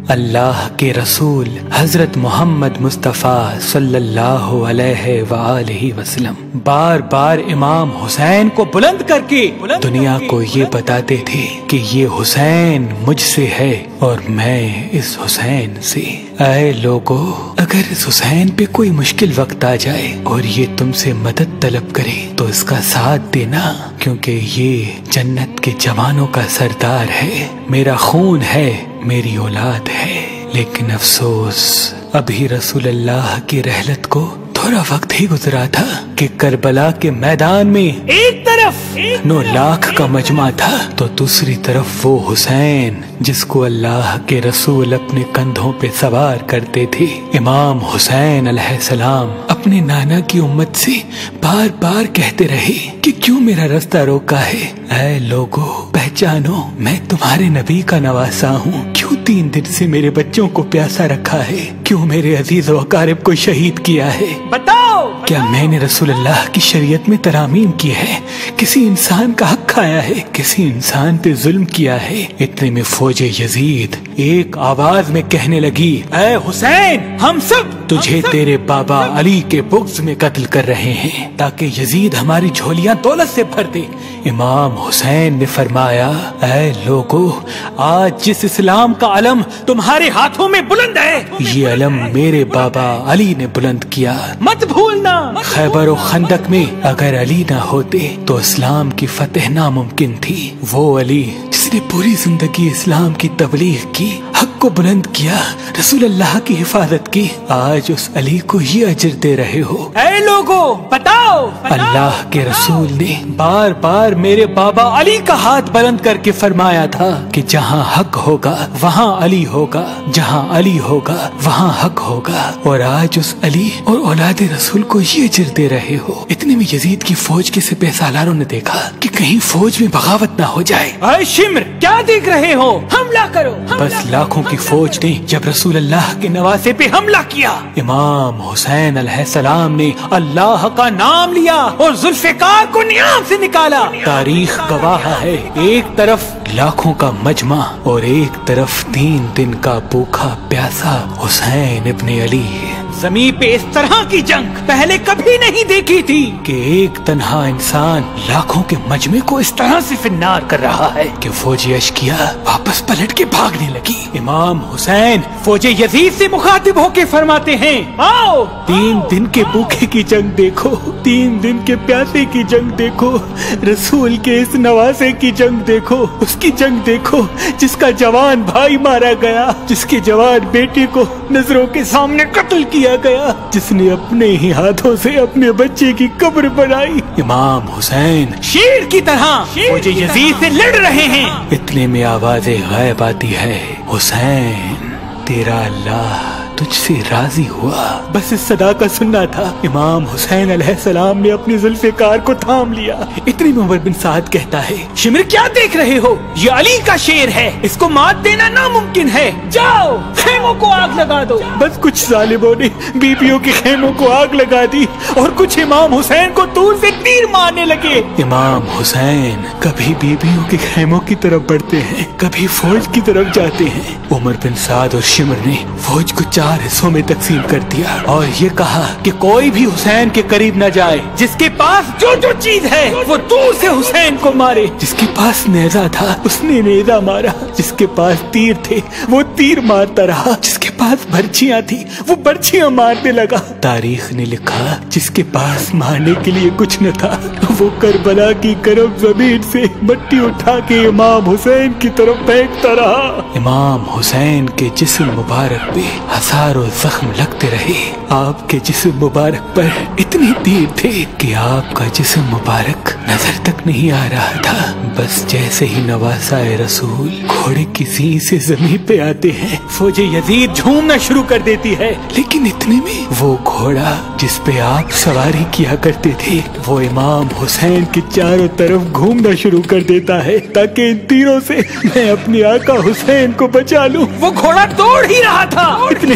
اللہ کے رسول حضرت محمد مصطفیٰ صلی اللہ علیہ وآلہ وسلم بار بار امام حسین کو بلند کر کے دنیا کو یہ بتاتے تھے کہ یہ حسین مجھ سے ہے اور میں اس حسین سے۔ اے لوگو، اگر اس حسین پہ کوئی مشکل وقت آ جائے اور یہ تم سے مدد طلب کرے تو اس کا ساتھ دینا، کیونکہ یہ جنت کے جوانوں کا سردار ہے، میرا خون ہے، میری اولاد ہے۔ لیکن افسوس، ابھی رسول اللہ کی رحلت کو تھوڑا وقت ہی گزرا تھا کہ کربلا کے میدان میں ایک طرف 9 لاکھ کا مجمع تھا تو دوسری طرف وہ حسین جس کو اللہ کے رسول اپنے کندھوں پہ سوار کرتے تھے۔ امام حسین علیہ السلام اپنے نانا کی امت سے بار بار کہتے رہے کہ کیوں میرا رستہ روکا ہے؟ اے لوگو، پہچانو، میں تمہارے نبی کا نواسا ہوں۔ کیوں 3 دن سے میرے بچوں کو پیاسا رکھا ہے؟ کیوں میرے عزیز و اقارب کو شہید کیا ہے؟ بتاؤ، کیا میں نے رسول اللہ کی شریعت میں ترامیم کی ہے؟ کسی انسان کا حق کھایا ہے؟ کسی انسان پہ ظلم کیا ہے؟ اتنے میں فوج یزید ایک آواز میں کہنے لگی، اے حسین، ہم سب تجھے تیرے بابا علی کے بغض میں قتل کر رہے ہیں تاکہ یزید ہماری جھولیاں دولت سے بھر دے۔ امام حسین نے فرمایا، اے لوگو، آج جس اسلام کا علم تمہارے ہاتھوں میں بلند ہے، یہ علم میرے بابا علی نے بلند کیا۔ مت بھولنا، خیبر و خندق میں اگر علی نہ ہوتے تو اسلام کی فتح ناممکن تھی۔ وہ علی جس نے پوری زندگی اسلام کی تبلیغ کی، حق کو بلند کیا، رسول اللہ کی حفاظت کی، آج اس علی کو یہ اجر دے رہے ہو۔ اے لوگو، بتاؤ، اللہ کے رسول نے بار بار میرے بابا علی کا ہاتھ بلند کر کے فرمایا تھا کہ جہاں حق ہوگا وہاں علی ہوگا، جہاں علی ہوگا وہاں حق ہوگا، اور آج اس علی اور اولاد رسول کو یہ اجر دے رہے ہو۔ اتنے میں یزید کی فوج کے سپہ سالاروں نے دیکھا کہ کہیں فوج میں بغاوت نہ ہو جائے۔ اے شمر، کیا دیکھ رہے ہو؟ حملہ کرو۔ بس لاکھوں کی فوج نے جب رسول اللہ کے نواسے پہ حملہ کیا، امام حسین علیہ السلام نے اللہ کا نام لیا اور ذوالفقار کو نیام سے نکالا۔ تاریخ گواہ ہے، ایک طرف لاکھوں کا مجمع اور ایک طرف 3 دن کا بھوکا پیاسا حسین ابن علی۔ زمین پہ اس طرح کی جنگ پہلے کبھی نہیں دیکھی تھی کہ ایک تنہا انسان لاکھوں کے مجمع کو اس طرح سے فنار کر رہا ہے کہ فوج اشکیا واپس پلٹ کے بھاگنے لگی۔ امام حسین فوج یزید سے مخاطب ہو کے فرماتے ہیں، آؤ، 3 دن کے بھوکے کی جنگ دیکھو، 3 دن کے پیاسے کی جنگ دیکھو، رسول کے اس نواسے کی جنگ دیکھو، اس کی جنگ دیکھو جس کا جوان بھائی مارا گیا، جس کے جوان بیٹے کو نظروں کے سامنے قتل کیا گیا، جس نے اپنے ہی ہاتھوں سے اپنے بچے کی قبر بنائی۔ امام حسین شیر کی طرح فوج یزید سے لڑ رہے ہیں۔ اتنے میں آواز غائب آتی ہے، حسین، تیرا اللہ تجھ سے راضی ہوا۔ بس اس صدا کا سننا تھا، امام حسین علیہ السلام نے اپنی ذوالفقار کو تھام لیا۔ اتنی میں عمر بن سعد کہتا ہے، شمر، کیا دیکھ رہے ہو؟ یہ علی کا شیر ہے، اس کو مات دینا ناممکن ہے، جاؤ خیموں کو آگ لگا دو۔ بس کچھ ظالموں نے بیبیوں کے خیموں کو آگ لگا دی اور کچھ امام حسین کو دور سے تیر مارنے لگے۔ امام حسین کبھی بیبیوں کے خیموں کی طرف بڑھتے ہیں، کبھی فوج کی طرف جاتے ہیں۔ عمر بن سعد اور شمر نے فوج کو 4 حصوں میں تقسیم کر دیا اور یہ کہا کہ کوئی بھی حسین کے قریب نہ جائے، جس کے پاس جو چیز ہے وہ دور سے حسین کو مارے۔ جس کے پاس نیزہ تھا اس نے نیزہ مارا، جس کے پاس تیر تھے وہ تیر مارتا رہا، جس کے پاس برچیاں تھی وہ برچیاں مارنے لگا۔ تاریخ نے لکھا جس کے پاس مارنے کے لیے کچھ نہ تھا وہ کربلا کی گرم زمین سے مٹی اٹھا کے امام حسین کی طرف پھینکتا رہا۔ امام حسین کے جسم مبارک پہ ہزاروں زخم لگتے رہے، آپ کے جسم مبارک پر اتنے تیر تھے کہ آپ کا جسم مبارک نظر تک نہیں آ رہا تھا۔ بس جیسے ہی نواسا رسول گھوڑے کی زین سے زمین پہ آتے ہیں، فوج یزید جھومنا شروع کر دیتی ہے، لیکن اتنے میں وہ گھوڑا جس پہ آپ سواری کیا کرتے تھے وہ امام حسین کے چاروں طرف گھومنا شروع کر دیتا ہے تاکہ ان تیروں سے میں اپنی آقا حسین کو بچا لوں۔ وہ گھوڑا دوڑ ہی رہا تھا، اتنے